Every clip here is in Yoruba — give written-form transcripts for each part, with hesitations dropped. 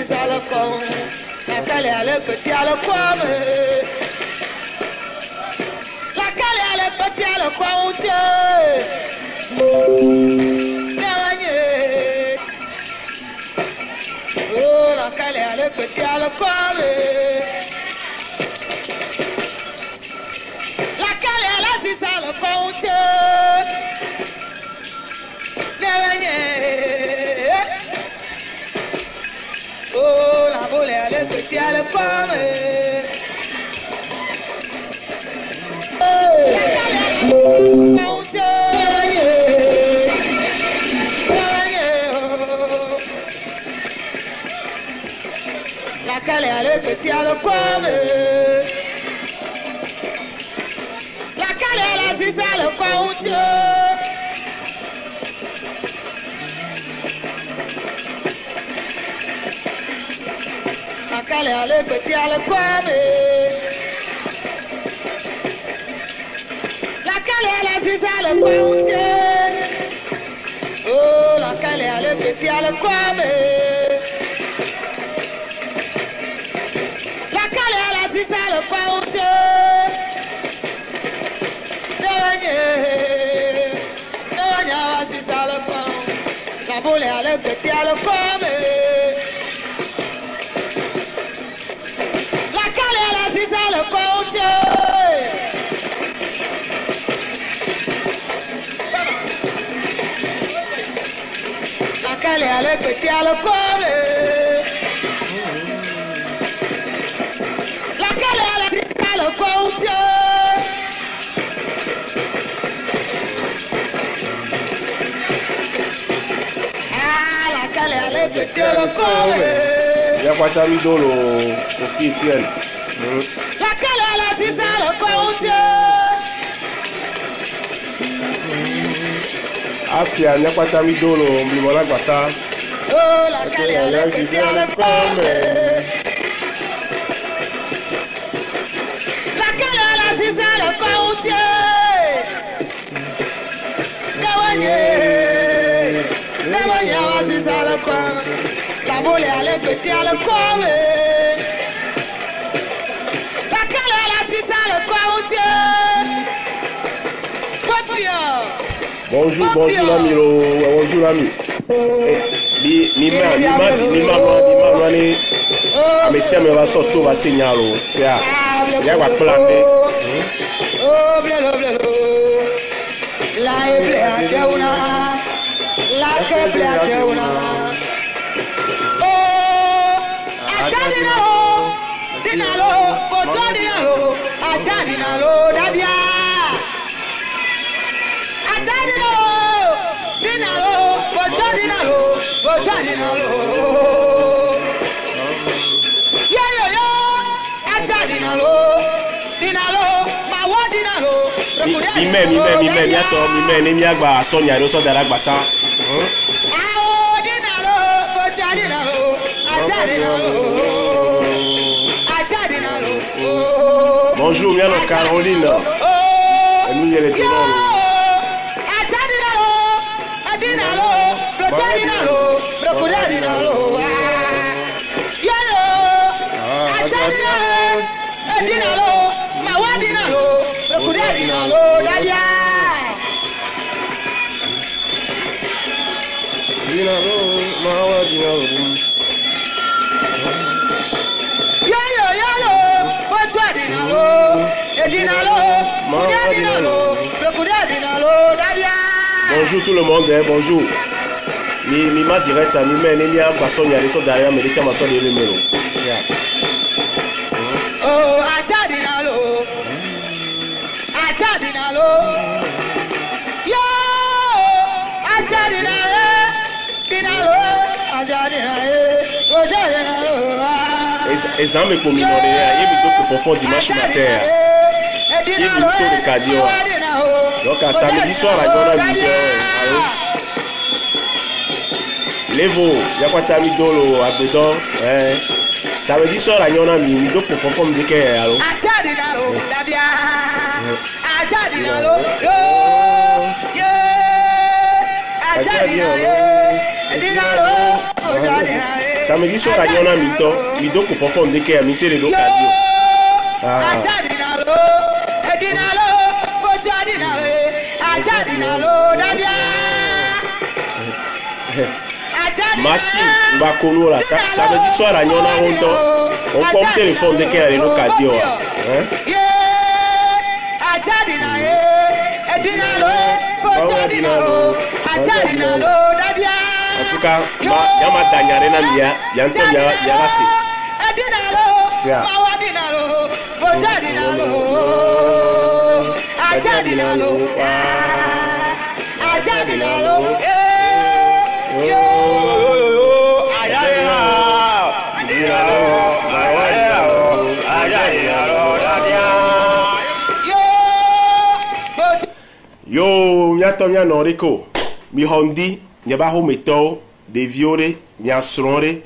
sisa le con, la cale ale que ti ale kwame. La cale ale que ti ale kwauche. Nawanye. Oh, la cale ale que ti ale kwame. La cale ale sisa le kwauche. Nawanye. Oh, la boule à le petit à le comme. La cale à le petit à le comme. La cale à la sisa le compte. La cale ale que ti ale kwame. La cale ale sisa le kwauche. Oh, la cale ale que ti ale kwame. La cale ale sisa le kwauche. Nawanye wa sisa le kwau. La boule ale que ti ale kwame. Le coach. La cale ale que ti ale come. La cale ale sisa le coach. Ah, la cale ale que ti ale come. Ya kwata mi dolo o fi Etienne. La cale ale sisa le coach. Afia ya kwata mi dolo mlimona gbasa. Oh, la cale ale que ti ale come. La cale ale sisa le coach. Nawanye wa sisa le come. La boule ale que ti ale come. La cale ale sisa le coach. Bonjour, bonjour l'ami, bonjour l'ami. Mi Monsieur me va sortir va signaler. C'est à. Il y a quoi planer. Oh, blelo. La eble ateuna. La keble ateuna. Oh, achadino. Dinalo, poto dinalo. Achadinalo, dabia. Achadino. Dinalo, poto dinalo. Poto dinalo. Mime, bientôt, mime, ni agba Sonia, no so dara gbasa. Bonjour, bien Caroline. Et nous y est Bonjour tout le monde, bonjour. Mi ma direct à mi mène ni a façon y aller sur derrière mais les chama sur les numéros. Oh, achadinalo. Yo, achadinalo. Les amis pour me demander, il me faut faire dimanche matin. Il me faut le cardio. Donc à samedi soir, à 8h. Levo, il y a quoi t'as mis dolo à dedans. Samedi soir, à 8h, il me faut faire forme de cœur. samedi soir à nyona mito mido ko fofo ndeke ya mitere do kadio Ajadinalo, Edinalo, Fojadinalo, Ajadinalo, Dadia. Maski bakono la samedi soir à nyona honto on compte téléphone ndeke ya do kadio Ajadinalo, Edinalo, Fojadinalo, Ajadinalo, Dadia. En tout cas, yama danyare na mia yanto ya yarasi Edinalo, Mawadinalo, Fojadinalo, Ajadinalo, Ajadinalo, yo, yo nyato nya noriko mi hondi nyaba ho meto de viore mi asronre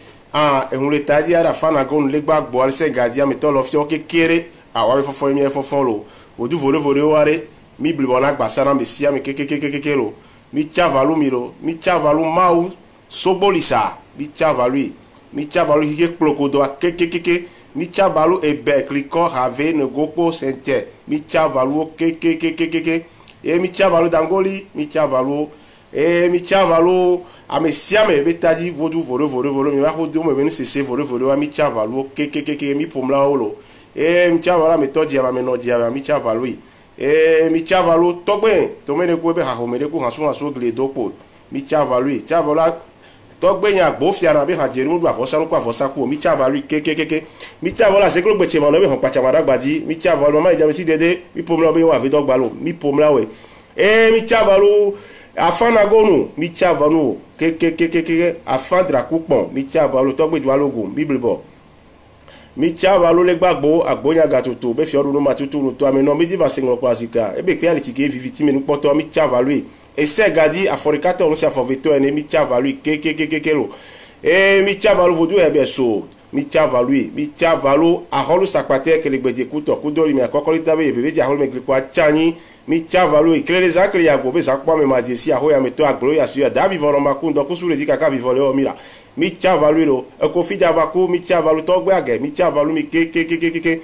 ehun le tadi ara fana gon le gbagbo al se gadia meto lo fi o kekere awa fofo mi fofo lo odu vore ware mi blibona gbasara mi sia mi kekekekeke lo mi chavalu mi lo mi chavalu mau sobolisa mi chavalu hike plokodo kekekeke mi chavalu ebe kliko have ne gopo sente mi chavalu kekekekeke e mi chavalu dangoli mi chavalu mi chavalu amesiame betadi vodu vore mi va hodu me benu sese vore wa mi chavalu kekekeke mi pomla olo mi chavalu metodi ama menodi ama mi chavalu mi chavalu togbe to mene ko be ha ho mene ko haso gle dopo mi chavalu togbe nya gbofia na be ha jeru du avosa ko mi chavalu kekekeke mi chavalu se klo gbeche ma no be ho pachamara gbadi mi chavalu ma ija mi si dede mi pomla be wa ve dogba lo mi pomla we mi chavalu afana gonu mi chavalu kekekeke afandra kupon mi chavalu togbe du alogun biblebo mi chavalu le gbagbo agbonya gatoto be fi orunu matutu nu to ameno meji ba sengo kwasika ebe ke aliti ke viviti menu poto mi chavalu e se gadi aforikato on se afoveto ene mi chavalu kekekeke lo mi chavalu vodu ebe so mi chavalu aholu sakpate ke le gbeje kuto kudoli mi akokoli tabe ebe beji aholu me kwa chani mi chavalu ikele zakle ya gobe zakpa me majesi aho ya meto agboro ya suya dabi voro makundo kusure di kaka vivole o mira mi chavalu lo eko fija baku mi chavalu togbe age mi chavalu mi kekekeke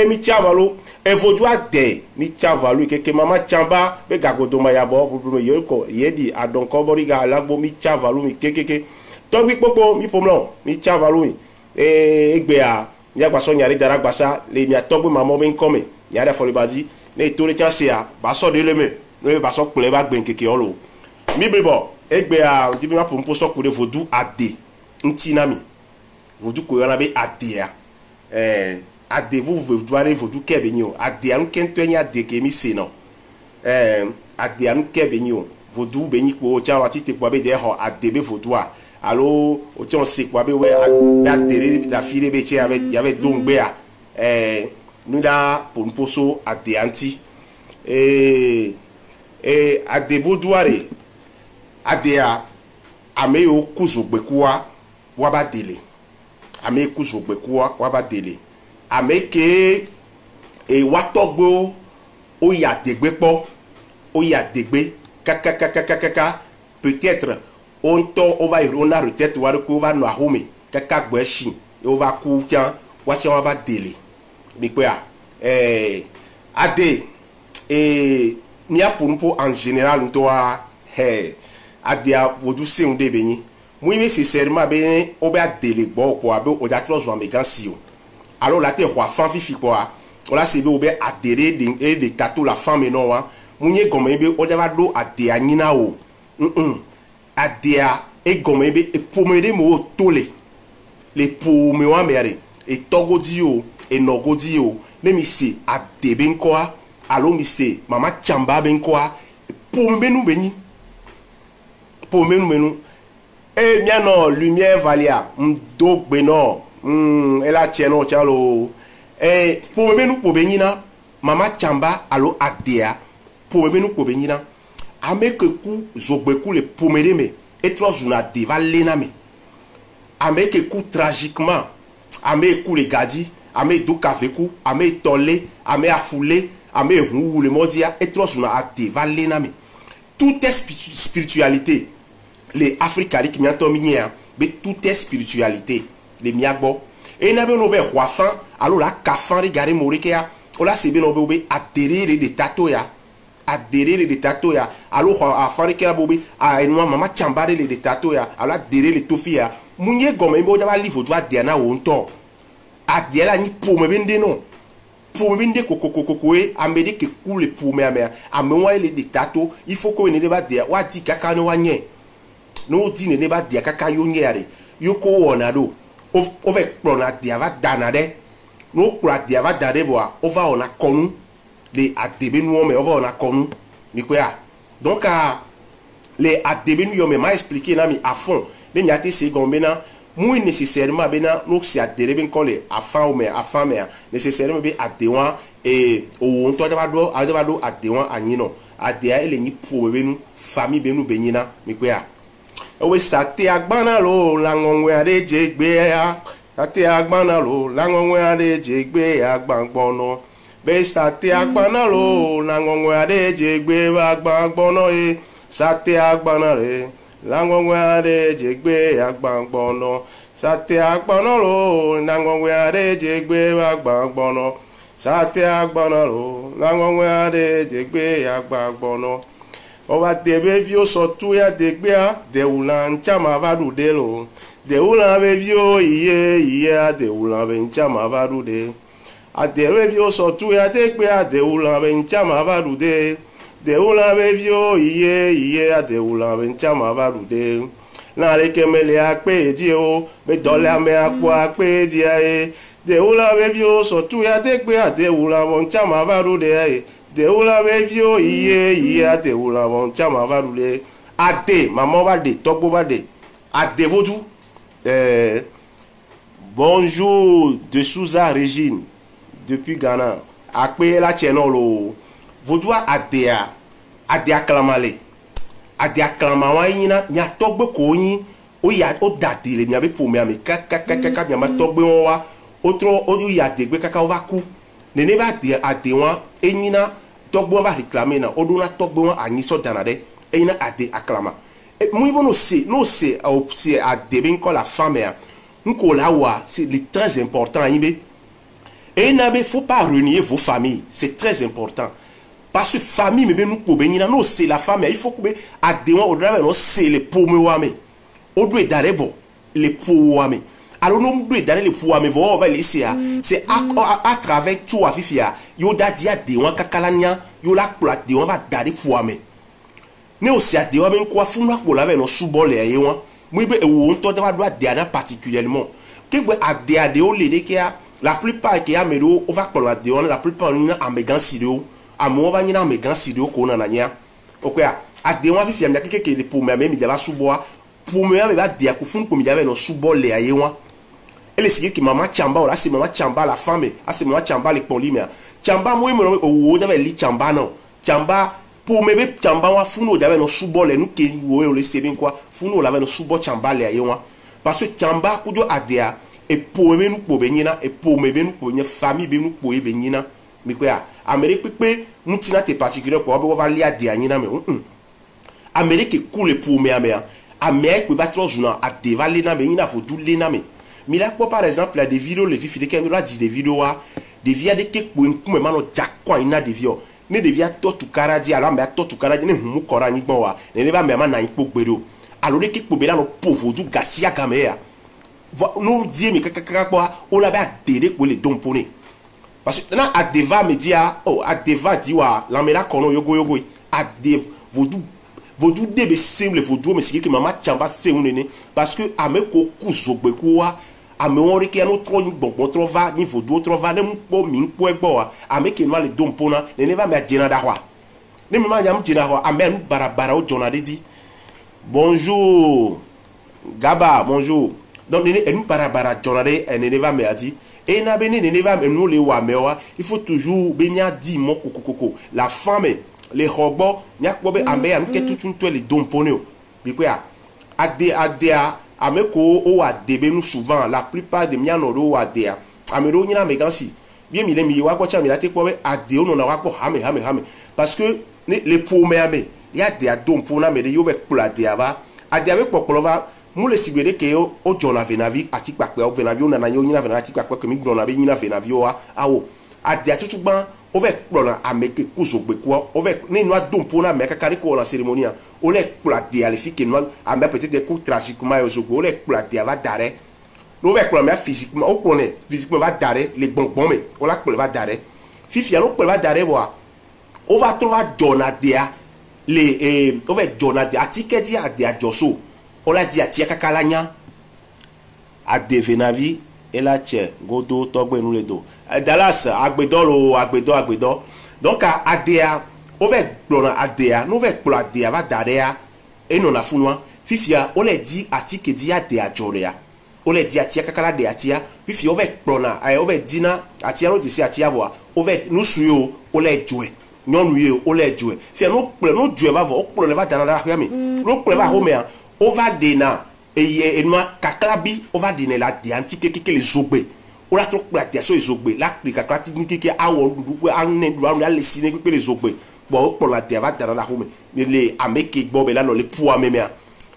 mi chavalu evodu ade mi chavalu keke mama chamba be gagodo mayabo bubu yeko yedi adon kobori ga alagbo mi chavalu mi kekeke togbi popo mi pomlo mi chavalu mi egbe a ya gbaso nyari dara gbasa le mi atogbe mamo be nkome nyari afolibadi ne tore chance a ba so de leme ne ba so kule ba gben keke olo mi bribo egbe a dibi ma pompo so kure vodu ade ntina mi vodu ko yana be ade a ade vous doire vodu kebe ni o ade an kento nya ade ke mi se no ade an kebe ni o vodu be ni ko cha wati te ko be de ho ade be vodu a alo o ti on se ko be we ade la file be che avec dongbe a nuda pomposo ade anti ade voduare ade a ameyo kuzogbekuwa waba dele ame kuzogbekuwa waba dele ameke watogbo oya degbe po oya degbe kaka peut-être on a retraite wa ko va no ahome kaka gbeshi o va ku tian wa che wa ba dele bi pe a ade ni a pour en général nto a ade a vodu se un de beni moi nécessairement ben o ba dele gbo ko abe o da tro zo amegansi o alors la te roi fan fifi quoi on la sebe obe adere de tatou la femme non wa munye gome be o deva do ade anyina o adea e gome be e pomere mo tole le pome wa mere e togodi o e nogodi o ne mi se ade ben quoi alors mi se mama chamba ben quoi pome nu beni pome nu menu e mia no lumière valia ndo gbe no ela tieno chalo pomemenu pobenyina mama chamba alo adea pomemenu pobenyina ameke ku zogbeku le pomereme etrozuna deva lena me ameke ku tragiquement ame ku le gadi ame do kaveku ame tolé ame afoulé ame hu le modia etrozuna deva lena me toute spiritualité les africains qui m'ont mis be toute spiritualité le miagbo et na be no be hwafan alo la kafan regarder morikea o la sebe no be adhérer de tato ya adhérer de tato ya alo afan regarder bobe a enwa mama chambare de tato ya alo adhérer le tofi ya munye gome bo ja ba livre doit diana wonto adhérer la ni pour me bende non pour me bende kokokokoko e amede ke coule pour me amea amwa le de tato il faut que ne ba dia wa di kaka no wanye no di ne ba dia kaka yo nyare yo ko wona do o ve plona dia va danade no kura dia va dade bo o va ona konu les adebe nous mais on va ona konu mi ko ya donc les adebe nous mais m'a expliqué na mi à fond les nyate se gombe na muy nécessairement bena no si adere ben kole afan ou mais afan mais nécessairement be adewan et o on to ba do adewan anyino adea ele ni pour be nu famille be nu benyina mi ko ya we sate agbana lo langongwe ade jegbe ya sate agbana lo langongwe ade jegbe ya gbangbono be sate agbana lo langongwe ade jegbe wa gbangbono e sate agbana re langongwe ade jegbe ya gbangbono sate agbana lo langongwe ade jegbe wa gbangbono sate agbana lo langongwe ade jegbe ya gbangbono o va debe vio sotu ya degbea de ulan chama varude lo de ulan be vio iye de ulan ben chama varude a debe vio sotu ya degbea de ulan ben chama varude de ulan be vio iye de ulan ben chama varude na le kemele akpe di o be dole ame akwa akpe di e de ulan be vio sotu ya degbea de ulan ben chama varude e de oula vevio iye de oula von chama varule ade maman va de togbo va de ade vodou bonjour de Souza Régine depuis Ghana akpe la chenolo vodou ade aklamale ade aklama wa yina nya togbo ko yin o ya o dade le nya be po me ami kaka nya ma togbo won wa otro o ya de gbe kaka o va ku nene ba de ade won enyina togbo va réclamer na odona togbo a niso danade e ina ade aklama e muy bon no c'est ade ben ko la femme nko la wa c'est très important yimbe et na be faut pas renier vos familles c'est très important parce que famille me be nous ko benina no c'est la femme il faut que ade won odra no c'est le pomme wa me odo e dare bo le po wa me alors nous doit donner le pouvoir mais on va laisser c'est à travers tout afifia yo da dia de wan kakalanya yo la plate de on va donner pouvoir mais ne aussi a de wan ben quoi funu ko la ve no subo le ye wan mu be e wo to da doit de particulièrement que a de o le de que la plupart qui a mero on va ko la de on la plupart ni na amegan sirio amo va ni na amegan sirio ko na nya okwa a de wan afifia mi akeke le pour mais mi jaba subo pour me ba de ko funu ko mi jaba no subo le ye wan elle est qui maman chamba là c'est maman chamba la femme c'est maman chamba les poli mais chamba moi me o j'avais li chamba non chamba pour me be chamba wa funo j'avais no subo le nous ke wo le c'est bien quoi funo la no subo chamba le ayewa parce que chamba kujo adea et pour me nous po benyina et pour me be nous po nya famille be nous po e benyina mais quoi Amérique pepe mutina te particulier pour va li adea nyina mais Amérique cool pour me Amérique va trop journal adeva le na benyina faut tout le na mais Mila quoi par exemple là des vidéos les filles qui nous dit des vidéos des via de quelque pour une coup mais non jakko ina des vidéos ne des via to tu karadi alors mais to tu karadi ne humu kora ni bon wa ne ba mais na ipo gbero alors de quelque pour bela no pauvre du gasia kamea nous dit mais kaka quoi on la ba dere pour les dons poné parce que là adeva me dit adeva dit wa la mela kono yogo ade vodou debe semble vodou mais c'est que maman chamba c'est un nene parce que ameko kuzogbe kwa ame won re ke no tro gbongbon tro va ni vodou tro va ne mpo mi mpo egbo wa ameke no ale dompona nene va me ajena da wa ne mi ma nyam jena wa ame nu barabara o jona de di bonjour Gaba bonjour donc nene enu barabara jona de nene va me adi et na bene nene va me no le wa me wa il faut toujours be nya di mo kokokoko la femme les robots nyakbo be ame am ke tutunto les domponeo bi ko ya adea ameko o adebe nous souvent la plupart des miano ro adea amero nyina megansi bien mi le mi wa ko cha mi la te ko be adeo no na wa ko hame parce que les pauvres ame ya de dompo na me de yo ve kula de aba adea be kokolo va mu le sigbe ke o jona venavi ati pape o venavi o nana yo nyina venavi ati pape ke mi gbona be nyina venavi o awo ade atutugban o ve kplona ameke kuzogbe ko o ve ni no adon po na me kakari ko na cérémonie o le kpla de ale fi ke no ame peut-être coup tragiquement o zogbe o le kpla de va dare no ve kpla me physiquement o kplone physiquement va dare le bonbon me o la kpla va dare fifia no kpla va dare bo o va trouver jona de le o ve jona de atike di ade ajoso o la di atia kakalanya ade venavi ela che godo togbe nu le do Dallas agbedo donc adea o ve plona adea no ve plo adea va darea e no na funwa fifia o le di atike di adea jorea o le di atia kakala de atia fifia o ve plona o ve dina atia no disi atia bo o ve no suyo o le joe nyonu ye o le joe fia no joe va vo o plona va dana la mi no plona va home o va dena eye enwa kaklabi o va dena la de antike keke le zogbe o la trop la so ezogbe la klika klati nikeke awon dudu pe anen du awon le sine pe le zogbe bo o por la de va dana la home le ameke gbo be la no le pou amemea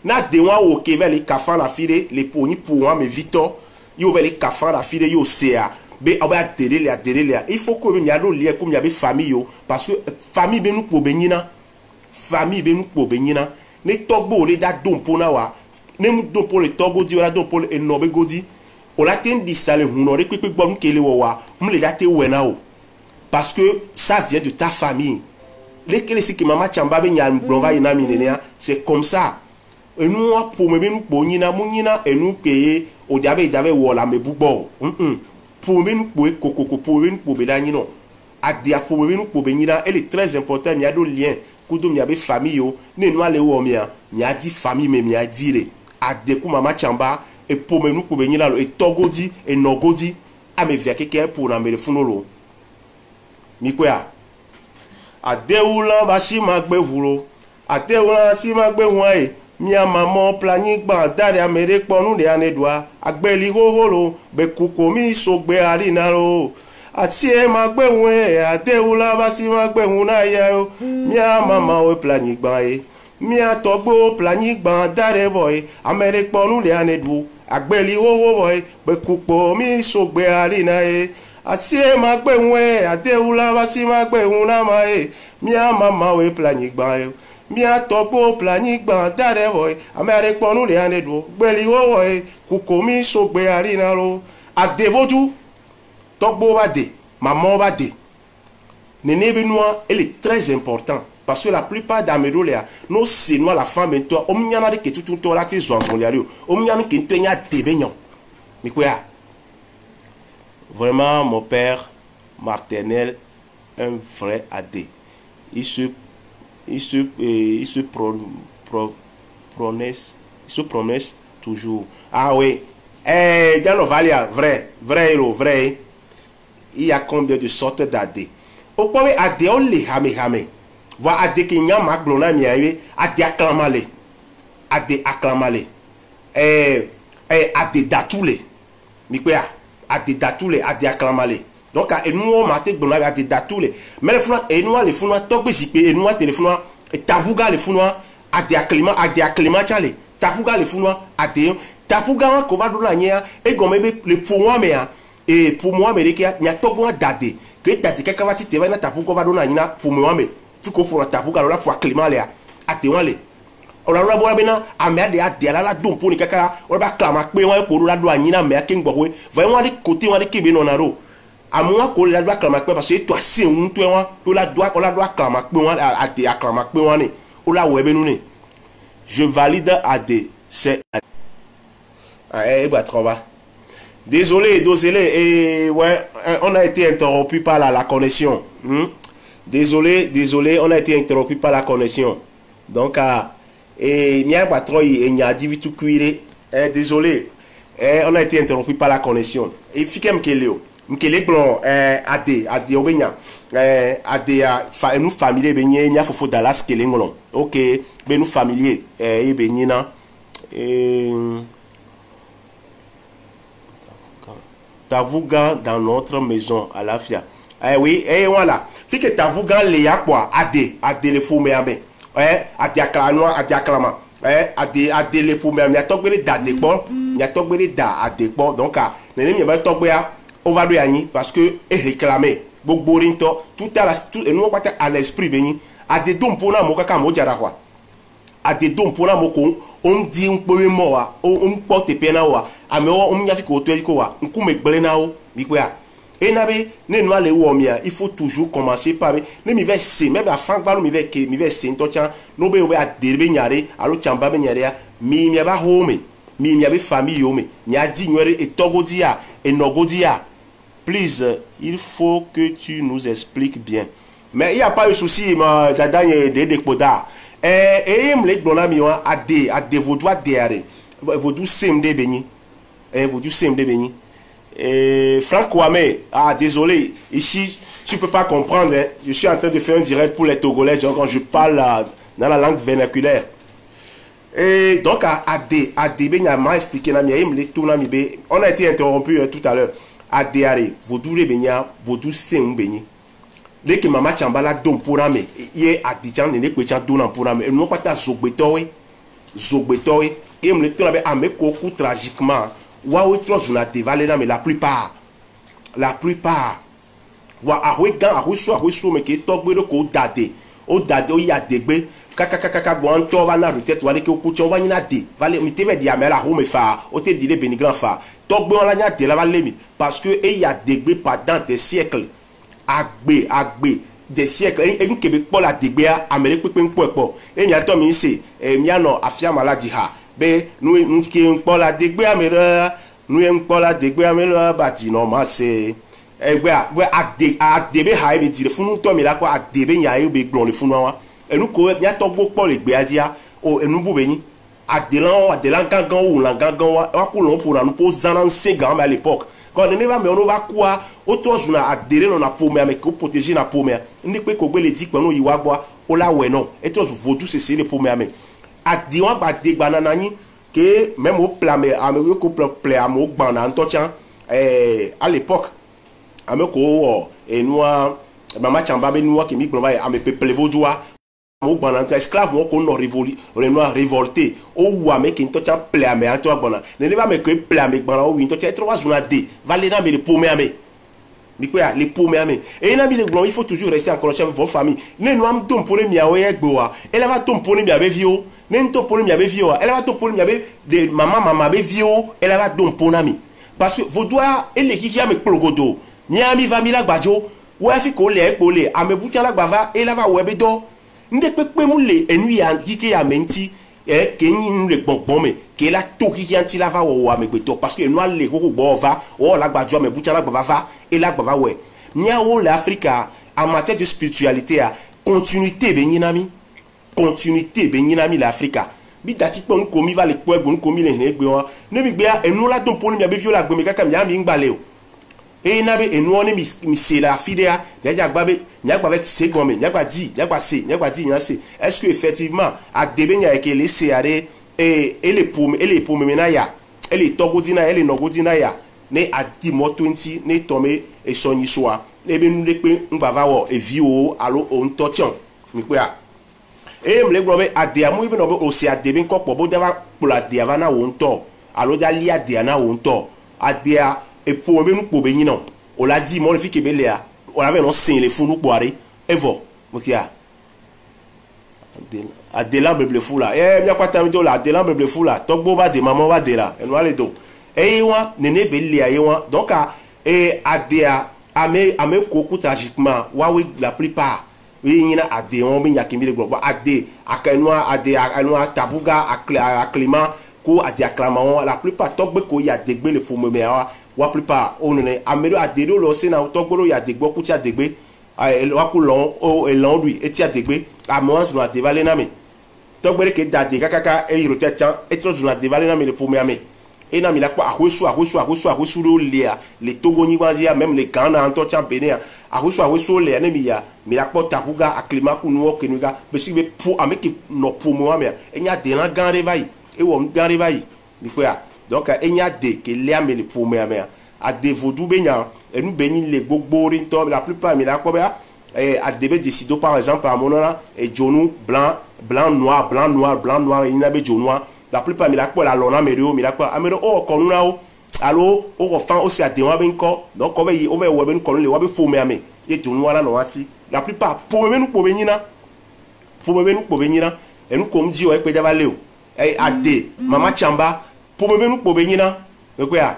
na de wan o ke ve le kafan la fire le pou ni pou wan me Victor yo ve le kafan la fire yo sea be o ba adere le il faut que me alo lie comme ya be famille yo parce que famille be nu po benyina ne togbo le da don po na wa ne mu don po le togo di wala don po le enobe godi o la ten di sale hunore pepe gbom kele wa mu le date wena o parce que ça vient de ta famille les kele si ki mama chamba be nyam blova ina minenia c'est comme ça et nous pour me nu po nyina mu nyina enu ke o jabe wo la me bubo pour me nu po kokoko pour me nu po be da nyino adia pour me nu po be nyina elle est très important mi ado lien kudo mi abe famille yo ne no ale wo mi a di famille me mi a dire ade ku mama chamba e pomenu ko be nyina lo e togodi e nogodi ame via keke pour na mere funolo mi kwa adeula bashi magbe huro adeula si magbe huai mi amamo plani gba dare amere ponu de anedwa agbeli hoholo be kuko mi sogbe arina lo ati e magbe hue adeula bashi magbe huna ya mi amama o plani gba mi atogbo plani gba dare boy amere ponu de anedu agbeli hoho boy be kupo mi sogbe arina ati e magbe hue adeula bashi magbe huna ma mi amama o plani gba mi atogbo plani gba dare boy amere ponu de anedu gbeli hoho kuko mi sogbe arina lo adevodu togbo ba de maman ba de nene benua elle est très important parce que la plupart d'amero là no c'est noi la femme toi o mnyana de ketutu to la ti zo son liario o mnyana ke ntenya debenyon mi quoi vraiment mon père Martinel un vrai AD il se prononce toujours ah oui dans le Valia vrai il y a combien de sortes d'AD au point AD on les hame va AD ki nyama glona mi aye AD acclamale AD datule mi kwa AD datule AD acclamale donc et nous on mate glona AD datule mais le funa et nous le funa togbe jipe et nous téléphone tavuga le funa AD acclima chale tavuga le funa AD tavuga ko va dona nya e gombe le pour moi mais et pour moi mais il y a togbo dade que dade kaka va ti te va na tavuga va dona nya pour moi mais ko pour la tabuga la pour climat là atewale o la bo bena ame de ade la don pour ni kaka o ba klama pe won ko la do anyina me ake ngbo we va won de côté won de kebe no na ro amwa ko la do klama pe parce que toi si un to won to la do klama pe won ade klama pe won ni o la we benu ni je valide ade c'est bah trop bas désolé et ouais on a été interrompu par la connexion Désolé, on a été interrompu par la connexion. Donc, désolé, on a été interrompu par la connexion. Et fikem mkeleo, mkele blon ade obenya, ade nous familier benye nya fofo Dallas kelengolon. OK, ben nous familier e benye na Tavuga dans notre maison à la Fia. Oui, et voilà. Fi que tavuga le ya quoi ade le fou me abe. Ade acclama. ade le ƒomea mia tɔgbe ɖe da de kpɔ mia tɔgbe ɖe da ade kpɔ donc nene mia be tɔgbea on va ɖo anyi parce que e réclamer gbogbo ɖe ŋutɔ tout à la tout enuwo kpata à l'esprit be nyi ade do ŋpo na amewo kaka amewo dzra xɔa ade do ŋpo na amewo ko di ŋkpɔwe mɔ wa ŋkpɔ teƒe na wa amewo nyafi ko to ko wa ŋkume gblẽ na wo bikpea ena be ne nua le wɔ mia il faut toujours commencer par be ne mi va se même afan gbalo mi va se ŋutɔ tsã no be wo be ade be nya ɖe alo tsamba be nya ɖea mi mia ba home mi mia be famille yo me mia di nyuie ɖe etɔgo dia enɔgo dia please il faut que tu nous expliques bien mais il y a pas de souci ma dada nye de kpoda me le gblɔna mi wa ade vodu ade vodu sem de benyi vodu sem de benyi Franck Ouamé, désolé, ici tu peux pas comprendre, hein. Je suis en train de faire un direct pour les Togolais, genre quand je parle dans la langue vernaculaire. Et donc m'a expliqué, on a été interrompu tout à l'heure. Ade vodou rebenya, vodou sem benyi. Dès que maman chambala don pour ame, ye adichan ne kwechan don pour ame, et non pas ta zogbetowe, et me le tourne avec ame koku tragiquement. Waouh, trop on a dévalé là, mais la plupart, voilà, ahouissou, mais qui est tombé le coup d'adé, au dade, il y a des bé, kaka, bon, toi, va na retête, ou aller que couche, on va y nader, valé, mais t'es dit à la home fa, au te dit les bénigrants fa, tombé on la nyade la valé, parce que il y a des bé pendant des siècles, agbe, des siècles, et une Québec pour la dégbé, Amérique, et m'y attend, c'est, et m'y a non, affia maladie ha. Be nous qui on la dégbe amera nous on la dégbe amera bati non ma c'est we adebe ha be dire funu to mi la ko adebe nya e be glon le funu wa enu ko nya to gbo po le gbe adia o enu bu be yin adelan gangan ou la gangan wa ko lon pour nous pose zanan 5 ans à l'époque quand ne va mais on va quoi auto jouna adere non na pome avec ko protéger na pome ni pe ko gbe le di ponu yiwa gbo o la we non et to vodou c'est le pome ame adiwa ba de banana ni que même au plat mais amélioré ko plat amo gbana ntochan à l'époque ameko et noa mama chamba be noa ki mi gbon ba ame peuple vodua mo gbana esclave mo ko no révolté o wa me ki ntochan plat ame anto gbana ne ba me ko plat ame gbana o wi ntochan trop journée de valer na me le pome ame Bikwe les paumés ame. Et il faut toujours rester en connexion avec votre famille. Ne nous am tom pour mi awe egboa. Elle va tom pour mi abe vio. Ne tom pour mi abe vio. Elle va tom pour mi abe de maman abe vio. Elle va tom pour nami. Parce que vous doit elle qui a me plogodo. Ni ami va mi la gbajo. Ou afi ko le ekpole. Ame butia la gbava et la va webedo. Nde pepe mu le enu ya ki ya menti. Kenyi nous le bon mais que la tout qui anti la va ou ame beto parce que nous les ko bo va o la gbajo me butia la gbava va et la gbava we. Niawo l'Afrique en matière de spiritualité a continuité benyinami l'Afrique bitati pon komi va le po egbon komi le ne gbe wa ne mi gbe a enu la don poni mi be viola gbe mi kaka mi am ngbale o e na be enu oni mi se la fidea ja gba be nya gba avec se gome nya gba di nya se est-ce que effectivement a debe nya ke le se are et les pomme mena ya et les togodina et les nogodina ya ne adi moto nti ne tome e sonyi soa ne be nu le pe ngbava wo e vi o alo on totion mi pe a e mle gbo be ade amu ibe no be o se ade be nko po dava po la de avana wo nto alo ja li ade ana wo nto ade a e po me nu po be yin no o la di mo le fi ke be le a o la ve no sin le funu po are evo mo ki a ade la beble fula mi akwata mi do la ade la beble fula togbo ba de maman ba de la enu ale do wa nene be le aye wa donc ade a ame koku tragiquement wa we la plupart yina ade on be yakimi de gbo ade akanua ade anua tabuga acclément ko ade acclamation la plupart togbe ko ya degbe le fo me wa plupart on ne amelo ade lo se na togbo ya degbo ku ti adegbe wa ku lon o elon lui eti adegbe amon so na devale na me togbe ke dade kakaka e rote chan etro so na devale na me le fo me ame et na mi la kwa ahwesu lo lea le togo ni wanzia même les Ghana en chan bene ahwesu le ne mi ya mi la kwa tabuga acclément ku nuo kenuga besi be pour ameki no pour moi me enya de na gan revaille e wo gan revaille mi kwa donc enya de ke le ame le pour me ame a de vodou benya e nu beni le gbogbo ri to la plupart mi la kwa ba adebe décider par exemple à mon là et jonou blanc noir il n'a pas jaune noir la plupart mi la quoi la lona merio mi la quoi amero o konuna o allo o fan aussi à dewa ben ko donc on va ben ko le wa be fo me ame et jaune noir là no ati la plupart pour me nous pour benina et nous comme dit o e pe java leo e ade mama chamba pour me nous pour benina e quoi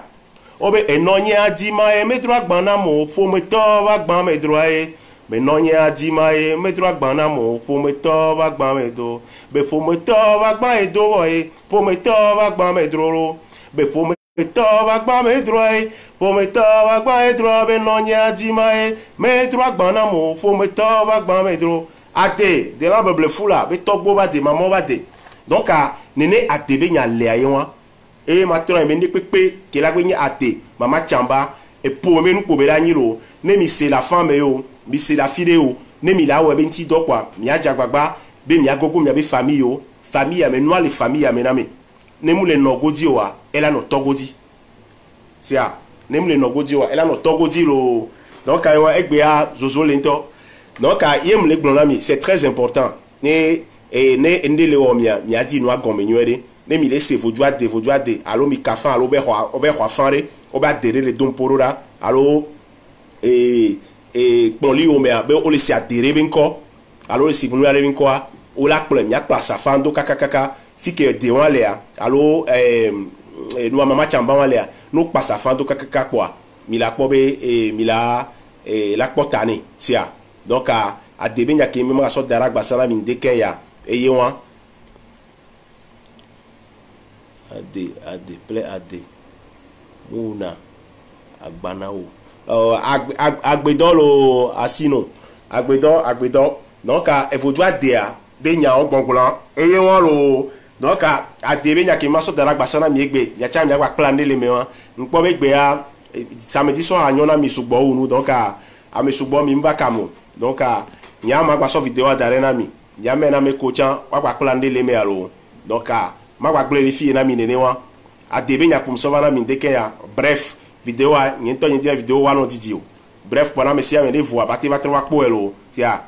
obe enonye adima e medro agbana mo fo me to wa gban medro e menonye adima e medro agbana mo fo me to wa gban medo be fo me to wa gban edo e fo me to wa gban medro be fo me to wa gban medro e fo me to wa gban edro be nonye adima e medro agbana mo fo me to wa gban medro ate de la beble fula be togbo ba de maman ba de donc a nene ate be nya le ayewa et maintenant me pepe que la gwenye ate mama chamba et pour me nous pour belaniro ne mi c'est la femme yo mi c'est la fille yo ne mi la we benti do kwa mi aja gbagba be mi agogo mi be famille yo famille ya me noa les famille ya me na me ne mu le nogodi wa ela no togodi sia ne mu le nogodi wa ela no togodi lo donc ayo egbe a zozo lento donc a yem le glonami c'est très important ne et ne ndele o mi a di no agomenyoere ne mi laisse vos doigts de allo mi kafan allo be ho fanre o ba dere le dom porora allo bon li o me be o le si adere ben ko allo le si bunu ale ben ko o la plan mi akpa sa fando kakakaka fike de wan le allo no mama chamba wan le no pa sa fando kakaka kwa mi la po be mi la la potane sia donc a debe nya ke mi ma so dara gba sala mi de ken ya eye wan ade play ade muna agbanawo agbedo lo asino agbedo donc evodu ade a be nya ogbongbolan eye won lo donc ade be nya ke ma so dara gbasana mi egbe nya cha mi agba plan le me won npo be gbe a samedi so anyon na mi sugbo unu donc a mi sugbo mi mba kamo donc nya ma gba so video adare na mi nya me na me coachan wa gba plan le me alo donc ma gba gble les filles na mi nene wa adebe nya kum so na mi ndeke ya bref vidéo a nyento nyi vidéo wa no didio bref pour la mesia me de voix baté va trois po elo tia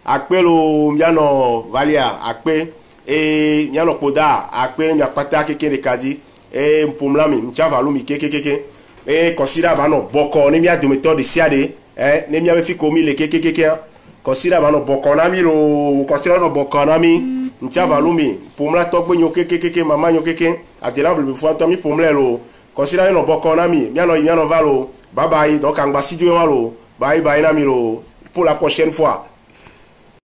akpelo miano valia akpe e miano poda akpe mi akpata keke de kadi e mpumla mi mchava lu mi keke e consider ba no boko ne mi adometo de siade ne mi ave fi komi le keke consider ba no boko na mi lo consider no boko na mi nchava lumi pomla togbe nyoke keke mama nyoke adela ble fo antomi pomle lo consider no boko na mi miano valo bye bye donc angba sidio walo bye bye na mi lo pour la prochaine fois.